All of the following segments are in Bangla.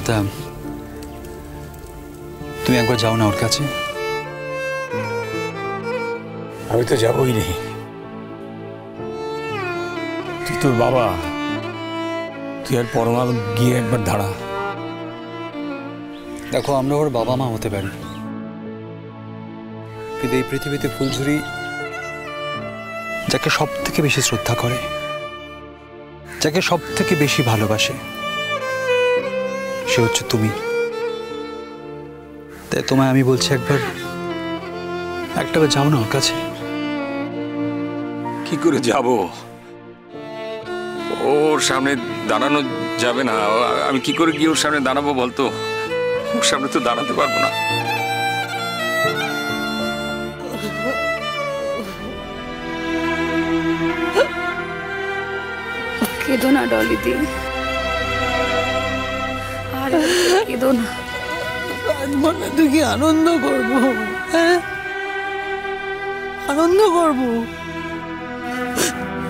কর্তা, তুমি একবার যাও না ওর কাছে। আমি তো যাবই রে, তুই তোর বাবা, তুই আর পরমা গিয়ে একবার দাঁড়া। দেখো, আমরা ওর বাবা মা হতে পারি, কিন্তু এই পৃথিবীতে ফুলঝুরি যাকে সব থেকে বেশি শ্রদ্ধা করে, যাকে সব থেকে বেশি ভালোবাসে, সে হচ্ছে তুমি। তাই তোমায় আমি বলছি, একটাবার যাও না ওর কাছে। কি করে যাব? ওর সামনে দাঁড়ানো যাবে না। আমি কি করে গিয়ে ওর সামনে দাঁড়াবো বলতো? ওর সামনে তো দাঁড়াতে পারবো না। কেঁদো না ডলি দি, আর কেঁদো না। মনে তুই কি আনন্দ করবো? হ্যাঁ, আনন্দ করবো?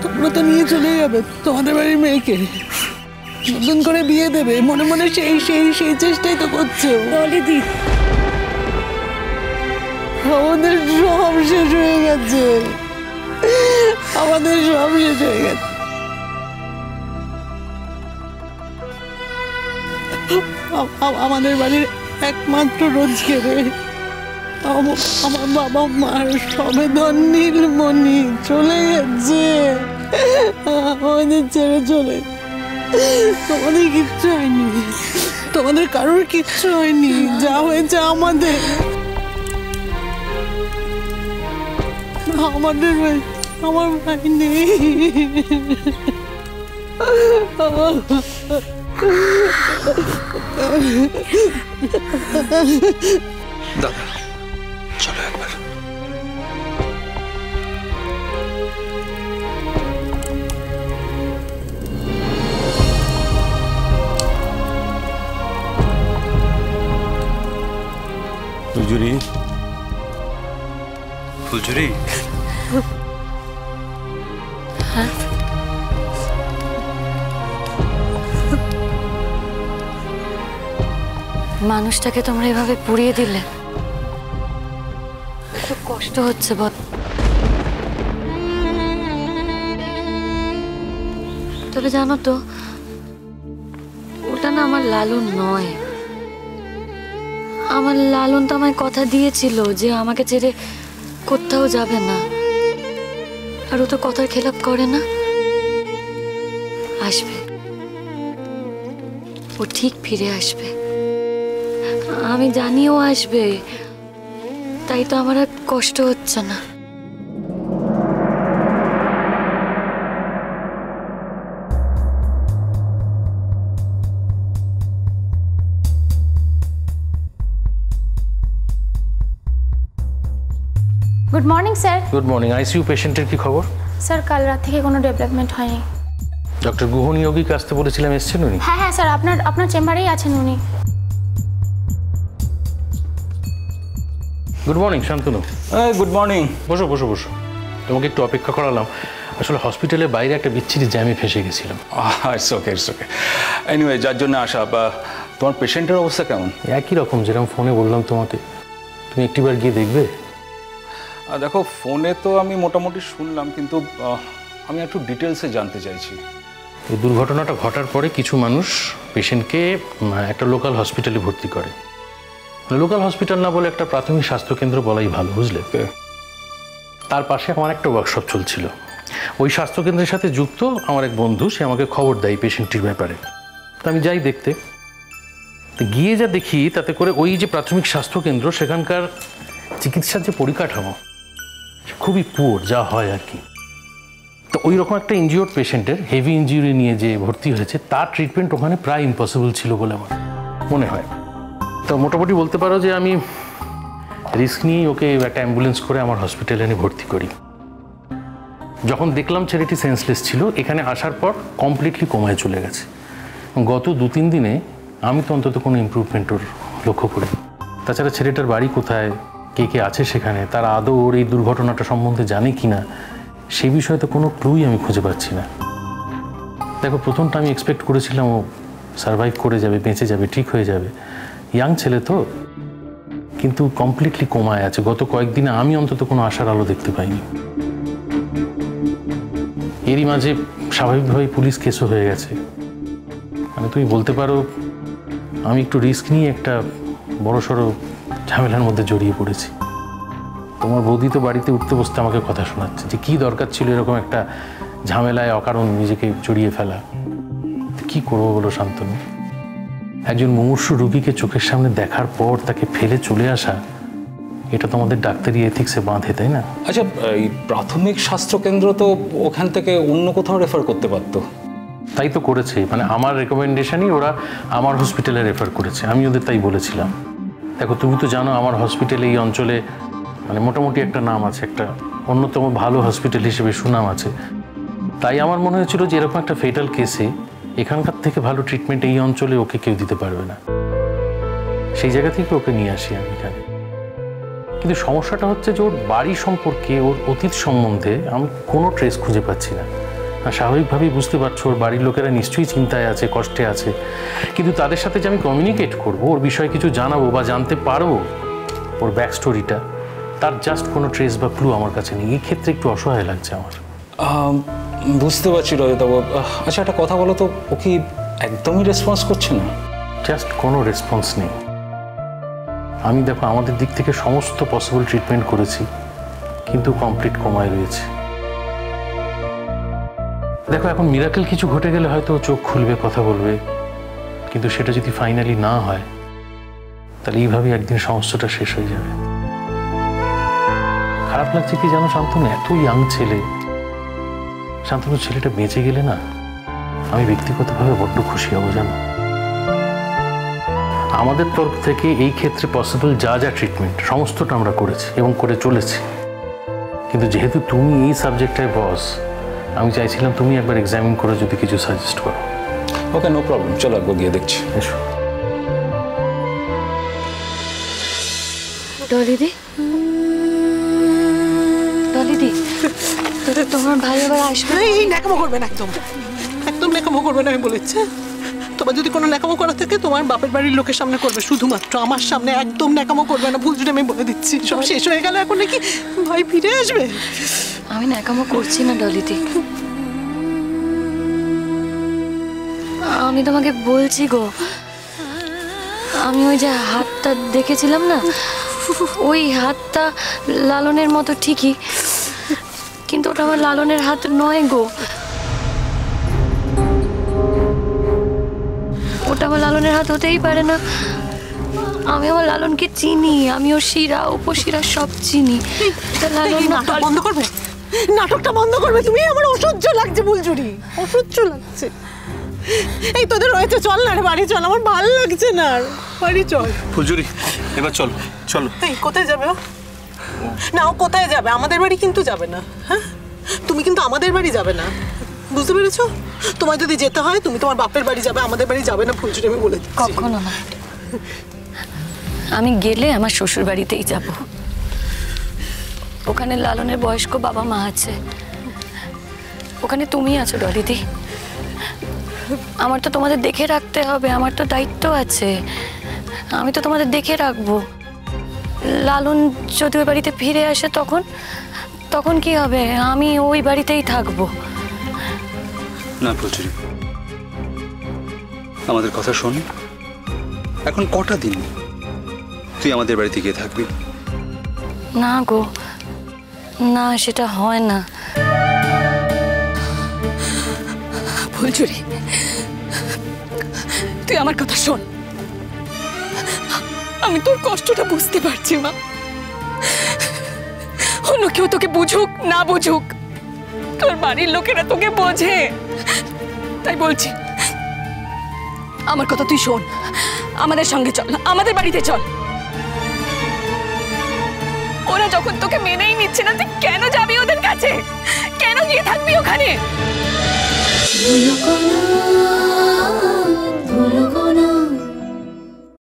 তোমরা তো নিয়ে চলে যাবে তোমাদের বাড়ির মেয়েকে, নতুন করে বিয়ে দেবে, মনে মনে সেই সেই সেই চেষ্টাই তো করছো। ডলি দি, আমাদের সব শেষ হয়ে গেছে, আমাদের সব শেষ হয়ে গেছে। আমাদের বাড়ির একমাত্র রোজগারে আমার বাবা মার সবেদন নীলমণি চলে গেছে, আমাদের ছেড়ে চলে। তোমাদের কিচ্ছু হয়নি, তোমাদের কারোর কিচ্ছু হয়নি, যা হয়েছে আমাদের আমার ভাই নেই। দাদা, চলো একবার। ফুলঝুরি, ফুলঝুরি, মানুষটাকে তোমরা এভাবে পুড়িয়ে দিলে, খুব কষ্ট হচ্ছে বল। তবে জানো তো, ওটা না আমার লালন নয়। আমার লালন তো আমায় কথা দিয়েছিল যে আমাকে ছেড়ে কোথাও যাবে না, আর ও তো কথার খেলাপ করে না। আসবে, ও ঠিক ফিরে আসবে, আমি জানি ও আসবে, তাই তো আমার আর কষ্ট হচ্ছে না। Good morning sir. Good morning. ICU পেশেন্টের কি খবর? স্যার, কাল রাত থেকে কোনো ডেভেলপমেন্ট হয়নি। ডক্টর গুহ নিয়োগীকে আসতে বলেছিলাম, এসেছেন উনি? হ্যাঁ হ্যাঁ স্যার, আপনার চেম্বারেই আছেন উনি। Good morning Shantanu. Good morning. বসো বসো বসো, তোমাকে একটু অপেক্ষা করালাম। আসলে হসপিটালের বাইরে একটা বিচ্ছিরি জ্যামে ফেসে গেছিলাম। It's okay, it's okay. Anyway, যার জন্য আসা, তোমার পেশেন্টের অবস্থা কেমন? একই রকম, যেরকম ফোনে বললাম তোমাকে। তুমি একটিবার গিয়ে দেখবে? দেখো, ফোনে তো আমি মোটামুটি শুনলাম, কিন্তু আমি একটু ডিটেলসে জানতে চাইছি। এই দুর্ঘটনাটা ঘটার পরে কিছু মানুষ পেশেন্টকে একটা লোকাল হসপিটালে ভর্তি করে। লোকাল হসপিটাল না বলে একটা প্রাথমিক স্বাস্থ্যকেন্দ্র বলাই ভালো, বুঝলে? তার পাশে আমার একটা ওয়ার্কশপ চলছিল। ওই স্বাস্থ্যকেন্দ্রের সাথে যুক্ত আমার এক বন্ধু, সে আমাকে খবর দেয় পেশেন্টটির ব্যাপারে। তো আমি যাই দেখতে, গিয়ে যা দেখি তাতে করে ওই যে প্রাথমিক স্বাস্থ্যকেন্দ্র, সেখানকার চিকিৎসার যে পরিকাঠামো খুবই পুয়ার, যা হয় আর কি। তো ওই রকম একটা ইনজিওর্ড পেশেন্টের হেভি ইনজিউরি নিয়ে যে ভর্তি হয়েছে, তার ট্রিটমেন্ট ওখানে প্রায় ইম্পসিবল ছিল বলে আমার মনে হয়। তো মোটামুটি বলতে পারো যে আমি রিস্ক নিয়েই ওকে একটা অ্যাম্বুলেন্স করে আমার হসপিটালে এনে ভর্তি করি। যখন দেখলাম ছেলেটি সেন্সলেস ছিল, এখানে আসার পর কমপ্লিটলি কোমায় চলে গেছে। গত 2-3 দিনে আমি তো অন্তত কোনো ইমপ্রুভমেন্ট ওর লক্ষ্য করি। তাছাড়া ছেলেটার বাড়ি কোথায়, কে কে আছে সেখানে, তারা আদৌ ওর এই দুর্ঘটনাটা সম্বন্ধে জানে কি না, সে বিষয়ে তো কোনো ক্লুই আমি খুঁজে পাচ্ছি না। দেখো, প্রথমটা আমি এক্সপেক্ট করেছিলাম ও সার্ভাইভ করে যাবে, বেঁচে যাবে, ঠিক হয়ে যাবে। ইয়াং ছেলে তো, কিন্তু কমপ্লিটলি কোমায় আছে। গত কয়েকদিনে আমি অন্তত কোনো আশার আলো দেখতে পাইনি। এরই মাঝে স্বাভাবিকভাবেই পুলিশ কেসও হয়ে গেছে। মানে তুমি বলতে পারো আমি একটু রিস্ক নিয়ে একটা বড়সড় ঝামেলার মধ্যে জড়িয়ে পড়েছি। তোমার বৌদি তো বাড়িতে উঠতে বসতে আমাকে কথা শোনাচ্ছে যে কী দরকার ছিল এরকম একটা ঝামেলায় অকারণ নিজেকে জড়িয়ে ফেলা। কি করবো বলো শান্তনু? একজন মুমূর্ষু রোগীকে চোখের সামনে দেখার পর তাকে ফেলে চলে আসা, এটা তো আমাদের ডাক্তারি এথিক্সে বাঁধে, তাই না? আচ্ছা, এই প্রাথমিক স্বাস্থ্যকেন্দ্র তো ওখান থেকে অন্য কোথাও রেফার করতে পারতো। তাই তো করেছে, মানে আমার রেকমেন্ডেশনই ওরা আমার হসপিটালে রেফার করেছে। আমি ওদের তাই বলেছিলাম। দেখো তুমি তো জানো আমার হসপিটালে এই অঞ্চলে মানে মোটামুটি একটা নাম আছে, একটা অন্যতম ভালো হসপিটাল হিসেবে সুনাম আছে। তাই আমার মনে হয়েছিল যে এরকম একটা ফেটাল কেসে এখানকার থেকে ভালো ট্রিটমেন্ট এই অঞ্চলে ওকে কেউ দিতে পারবে না। সেই জায়গা থেকে ওকে নিয়ে আসি আমি এখানে। কিন্তু সমস্যাটা হচ্ছে যে ওর বাড়ি সম্পর্কে, ওর অতীত সম্বন্ধে আমি কোনো ট্রেস খুঁজে পাচ্ছি না। আর স্বাভাবিকভাবেই বুঝতে পারছো ওর বাড়ির লোকেরা নিশ্চয়ই চিন্তায় আছে, কষ্টে আছে। কিন্তু তাদের সাথে যে আমি কমিউনিকেট করবো, ওর বিষয়ে কিছু জানাবো বা জানতে পারবো ওর ব্যাক স্টোরিটা, তার জাস্ট কোনো ট্রেস বা ক্লু আমার কাছে নেই। এই ক্ষেত্রে একটু অসহায় লাগছে আমার। বুঝতে পারছি রজতবাবু। আচ্ছা, একটা কথা বলো তো, ও কি একদমই রেসপন্স করছে না? জাস্ট কোনো রেসপন্স নেই। আমি দেখো আমাদের দিক থেকে সমস্ত পসিবল ট্রিটমেন্ট করেছি, কিন্তু কমপ্লিট কোমায় রয়েছে। দেখো এখন মিরাকেল কিছু ঘটে গেলে হয়তো চোখ খুলবে, কথা বলবে, কিন্তু সেটা যদি ফাইনালি না হয় তাহলে এইভাবেই একদিন সমস্যাটা শেষ হয়ে যাবে। খারাপ লাগছে কি জানো শান্তনু, এত ইয়াং ছেলে, শান্তনু ছেলেটা বেঁচে গেলে না আমি ব্যক্তিগতভাবে বড্ড খুশি হব জানো। আমাদের তরফ থেকে এই ক্ষেত্রে পসিবল যা যা ট্রিটমেন্ট সমস্তটা আমরা করেছি এবং করে চলেছি। কিন্তু যেহেতু তুমি এই সাবজেক্টটায় বস, আমি চাইছিলাম তুমি একবার এক্সামিন করে যদি কিছু সাজেস্ট করো। ওকে, নো প্রবলেম, চলো একবার গিয়ে দেখছি। এসো। ডলিদি, ডলিদি, তোমার ভাই আবার আসবে? এই ন্যাকামো করবে না, একদম একদম ন্যাকামো করবে না, আমি বলেছি। তোমার যদি কোনো ন্যাকামো করা থাকে তোমার বাপের বাড়ির লোকের সামনে করবে, শুধুমাত্র আমার সামনে একদম ন্যাকামো করবে না। ভুল জুড়ে আমি বলে দিচ্ছি, সব শেষ হয়ে গেল, এখন নাকি ভাই ফিরে আসবে। আমি ন্যাকামো করছি না ডলিদি, আমি তোমাকে বলছি গো। আমি ওই যে হাতটা দেখেছিলাম না, ওই হাতটা লালনের মতো ঠিকই, কিন্তু ওটা আমার লালনের হাত নয় গো। ওটা আমার লালনের হাত হতেই পারে না। আমি আমার লালনকে চিনি, আমি ওর শিরা উপশিরা সব চিনি। নাটক বন্ধ করবে, নাটকটা বন্ধ করবে তুমি। আমার অসহ্য লাগছে ফুলঝুরি, অসহ্য লাগছে। এই তোদের রয়েছে, চল না রে বাড়ি চল, আমার ভালো লাগছে না আর, বাড়ি চল। ফুলঝুরি এবার চলো চলো। এই কোথায় যাবে ও? না ও কোথায় যাবে? আমাদের বাড়ি কিন্তু যাবে না। হ্যাঁ, তুমি কিন্তু আমাদের বাড়ি যাবে না, বুঝতে পেরেছো? তোমায় যদি যেতে হয় তুমি তোমার বাপের বাড়ি যাবে, আমাদের বাড়ি যাবে না ফুলঝুরি, আমি বলে দিচ্ছি। কখনো না, আমি গেলে আমার শ্বশুর বাড়িতেই যাব। ওখানে লালনের বয়স্ক বাবা মা আছে, ওখানে তুমি আছো ডলিদি। আমার তো তোমাদের দেখে রাখতে হবে, আমার তো দায়িত্ব আছে। আমি তো তোমাদের দেখে রাখবো। লালন যদি ওই বাড়িতে ফিরে আসে তখন তখন কি হবে? আমি ওই বাড়িতেই থাকবো। না ফুলঝুরি, আমাদের কথা শোন। এখন কটা দিন তুই আমাদের বাড়িতে গিয়ে থাকবি? না গো, না, সেটা হয় না। ফুলঝুরি, তুই আমার কথা শোন। আমি তোর কষ্টটা বুঝতে পারছি মা। অন্য কেউ তোকে বুঝুক না বুঝুক, তোর বাড়ির লোকেরা তোকে বোঝে, তাই বলছি আমার কথা তুই শোন। আমাদের সঙ্গে চল, আমাদের বাড়িতে চল। ওরা যখন তোকে মেনেই নিচ্ছে না, তুই কেন যাবি ওদের কাছে? কেন গিয়ে থাকবি ওখানে?